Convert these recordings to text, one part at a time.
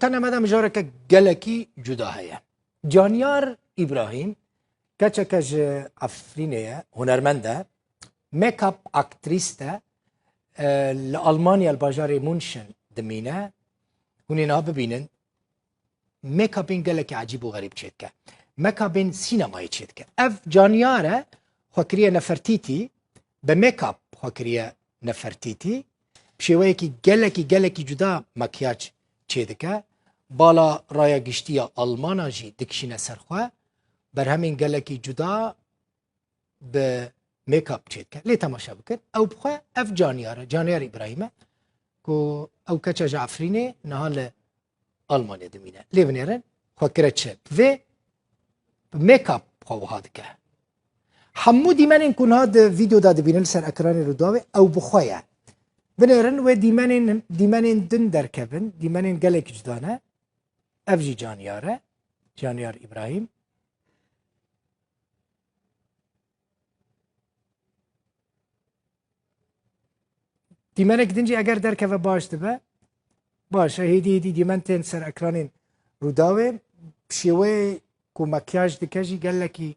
تنه مدام جارك گلکی جدا هيا جانیار ابراهیم کچکج افرینه هنرمنده میک اپ اکتریسته لألمانيا الباجاري منشن دمينه هنا ببینن میک اپین گلکی عجیب و غریب چید که میک اپین سینمایی چید که اف جانیاره خوکریه نفرتیتی به میک اپ خوکریه نفرتیتی بشویه که گلکی جدا مکیاج چید که بالا رای گشتی آلمانا جی دکشینه سرخواه بر همین گلکی جدا به میک اپ چید که لی تماشا بکر او بخواه اف جانیار ابراهیمه که او کچا جعفرینه نهال آلمانیا دمینه لی بنیرن خوکره چه و میک اپ خواه که همو دیمنین کن هاد ویدیو داده بینن سر اکران رو داوه او بخواه بنیرن و دیمنین دن درکبن دیمنین گلک جدانه اف جی جانیار ابراهیم دیمنک دنجی اگر درکبه باش دبه باشه هیدی دیمن تن سر اکرانین رو داوه بشیوه کو مکیاج دکجی گلکی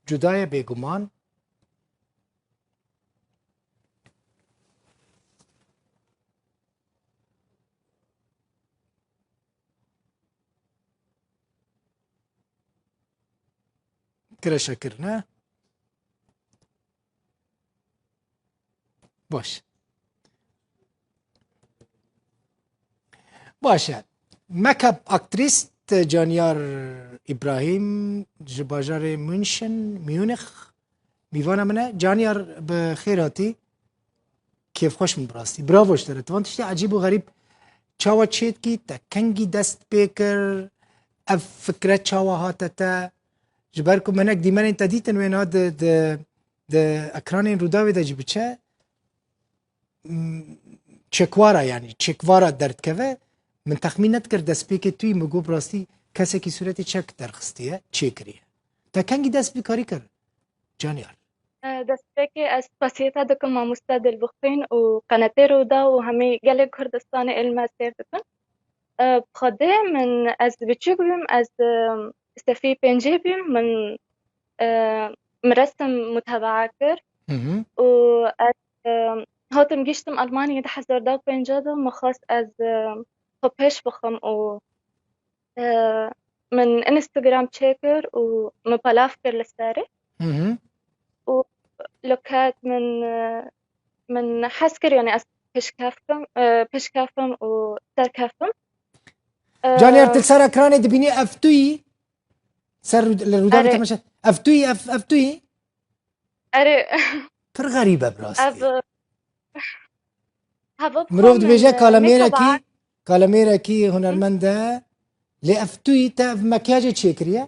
جدای بیگمان کره شکر نه باشه مکب اکتریست جانیار ابراهیم جباجار منشن میونخ میوانه منه جانیار بخیراتی کیف خوش من براستی براوش داره توان تشتی عجیب و غریب چاوا چید کی تا کنگی دست بیکر اف فکره چاوا هاتتا جبرکو منک دیمن انت دیتن وین ها ده اکرانین رو داوی ده جبچه چکوارا یعنی چکوارا درد که من تخمین نتکرد دست بیکر توی مگو براستی کسی که صورتی چک درخستیه چه کریه تا کنگی دست بیکاری کرد جانیار دەستێکی ئەس پەسیێتا دەکەم مامۆستا دڵبخۆین و قەنەتێ ڕوودا و هەمووی گەلێک کوردستانی ئێلما سێر دەکەن بخۆدێ من ئەس بچووک بیم ئەس سەفی پێنجێ بیم من مرسم متابعة کرد و ئەس هاتم گیشتم ئەلمانیا 1950 مەخواست ئەس خۆ پێش بخەم و من ئینستاگرام چێ کرد و مپەلاف کرد لەسەرێ لوكات من حسكر يعني بشكافم وسركافم جانير تلسر اكراني دبيني افتوي سر الرودابة تمشى افتوي اري پر غريبة براستي هذا مروف دبيجا كالاميرا هنرمنده لأفتوي تا مكياجة تشيكريا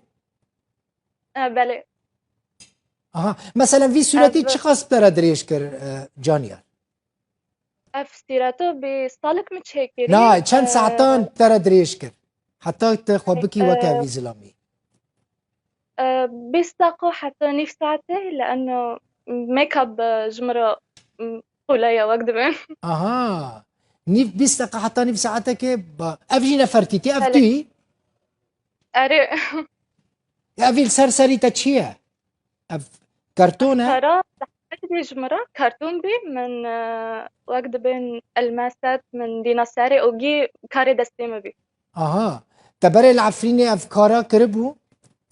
بله مثلا في صورتي تشخص ترى دريش كر جانير افسيراتو بصالك متشكري لا چند ساعتان ترى دريش كر حتى تخبكي وكا في زلامي بيستاقو حتى نيف ساعته لانه ميك اب جمرة قوليا وقدبين نيف بيستاقو حتى نيف ساعتك افجي نفرتي تي افتوي اري افيل سرسري تشيا كرتونة تحدي جمرة كرتون بي من وقت بين الماسات من ديناصوري وجي كاري دستيمة بي تبري العفريني افكارا كربو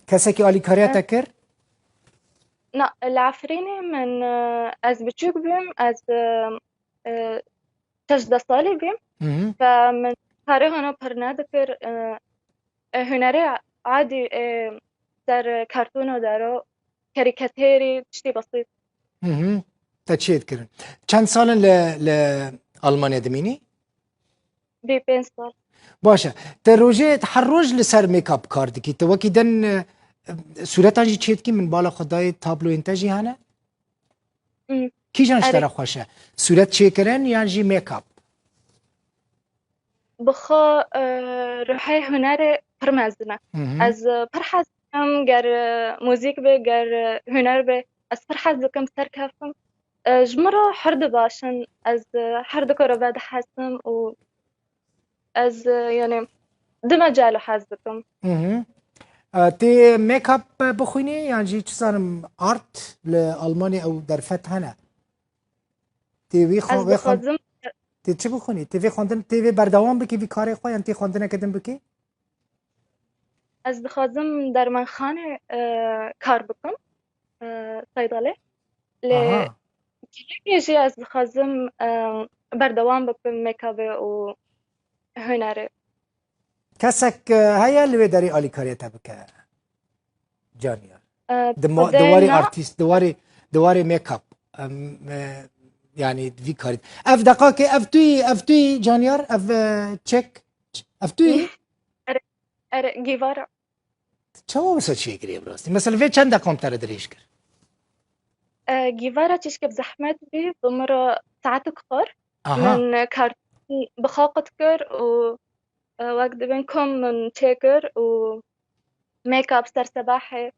كسكي علي كاريا تكر لا العفريني من از بتشوك بيم از تجد صالي بيم فمن كاري هنا برنا ذكر هنري عادي در كرتونو دارو كاريكاتيري تشتي بسيط تشيد كرن چند سالا لألمانيا دميني؟ ب5 سال باشه تروجه تحرج لسر ميك اب كارد كي توكي دن صورتان جي تشيد كي من بالا خداي تابلو انتاجي هانا؟ كي جانش ترى خوشه؟ صورت چه كرن يعني جي ميك اب؟ بخو روحي هنر پرمازنه از پرحز کم گر موزیک به گر هنر به از پرحز کم سر کفم جمرة حرد باشن از حرد كرة بعد حاسم و از يعني دو مجال حەز دکم. تی میکاپ بخوینی یان جی چه زانم آرت لآلمانی او درفت هنه تی وی Ez خوان dixwazim تی چه بخونی تی وی خواندن تی وی بردوام بکی وی کاری خو یان تی خواندن کدن بکی dermanxane kar bikim صیدله. لێ آها gelekî jî ez dixwazim berdewam bikim mekabê û hunerê. کسک هیا لوی داری آلی کاریتا بکه جانیار Xwedê دواری ne آرتیست دواری میکاپ yani وی کاری اف دقاقه اف توی جانیار اف چک اف توی ere gîvara چه مثلا چی کریه براستی مثلا وی چند دقام تر دریش کرد gîvara tişkî bi zehmet bî bi min re saetek xwar آها min kartî bixaqit kir û wek dibin kom min çêkir û mekap ser sebahê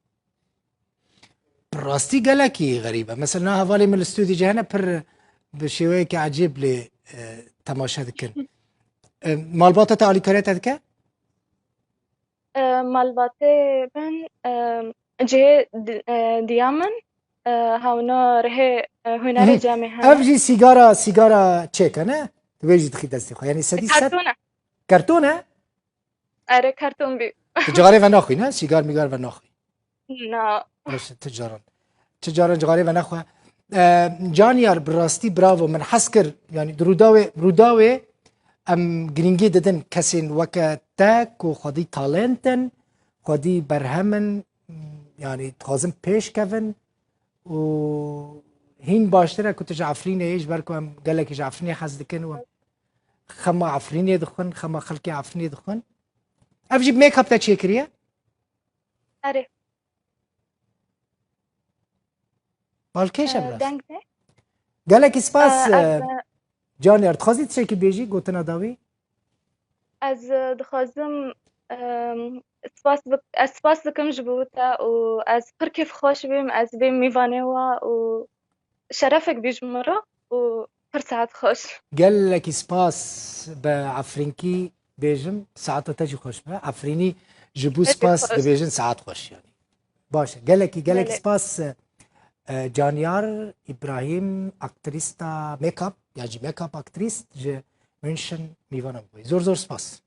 براستی گلکی غریبه مثلا حوالی من الاستودیو جهنه پر به شیوه که عجیب لی تماشا دکن مالباتا تا آلی کاریتا دکه malbatê min cihê diya min hawna rihê hunerê cemê اف hene جی سیگارا چکه نه ویجی دخی دستی خو یعنی صدی صد kartûne کرتونه ere kartûn bî تجاری و نخوی نه سیگار میگار و نخوی na باشه تجاران جغاری و نخوی جانیار براستی براو من حس کر یعنی روداوی ام گرینگی ددن کسین وکا تاک و خودی تالنتن خودی برهمن یعنی تخازم پیش کفن و هین باشتره که تجا عفرینه ایش برکو ام گلک عفرینه حس دکن و خما عفرینه دخون خما خلقی عفرینه دخون اف جیب میک اپ تا چیه کریه؟ ere بالکیشه براست deng ne گلک سپاس ez جانیار تخوازی تشه که بیجی گوتنا داوی؟ ez dixwazim ez spas dikim ji bo te û ez pir kêf xweş bîm ez bê mêvanê we û şerefek bî ji min re û pir saet xweş گلک سپاس به عفرینکی بیجم ساعت تجی خوش به عفرینی جبو hepî سپاس xweş دبیجن ساعت خوش yani باشه گلکی belê سپاس جانیار ابراهیم اکتریستا میکاپ یا جی میکاپ اکتریست جه منشن میوانم بوی زور سپاس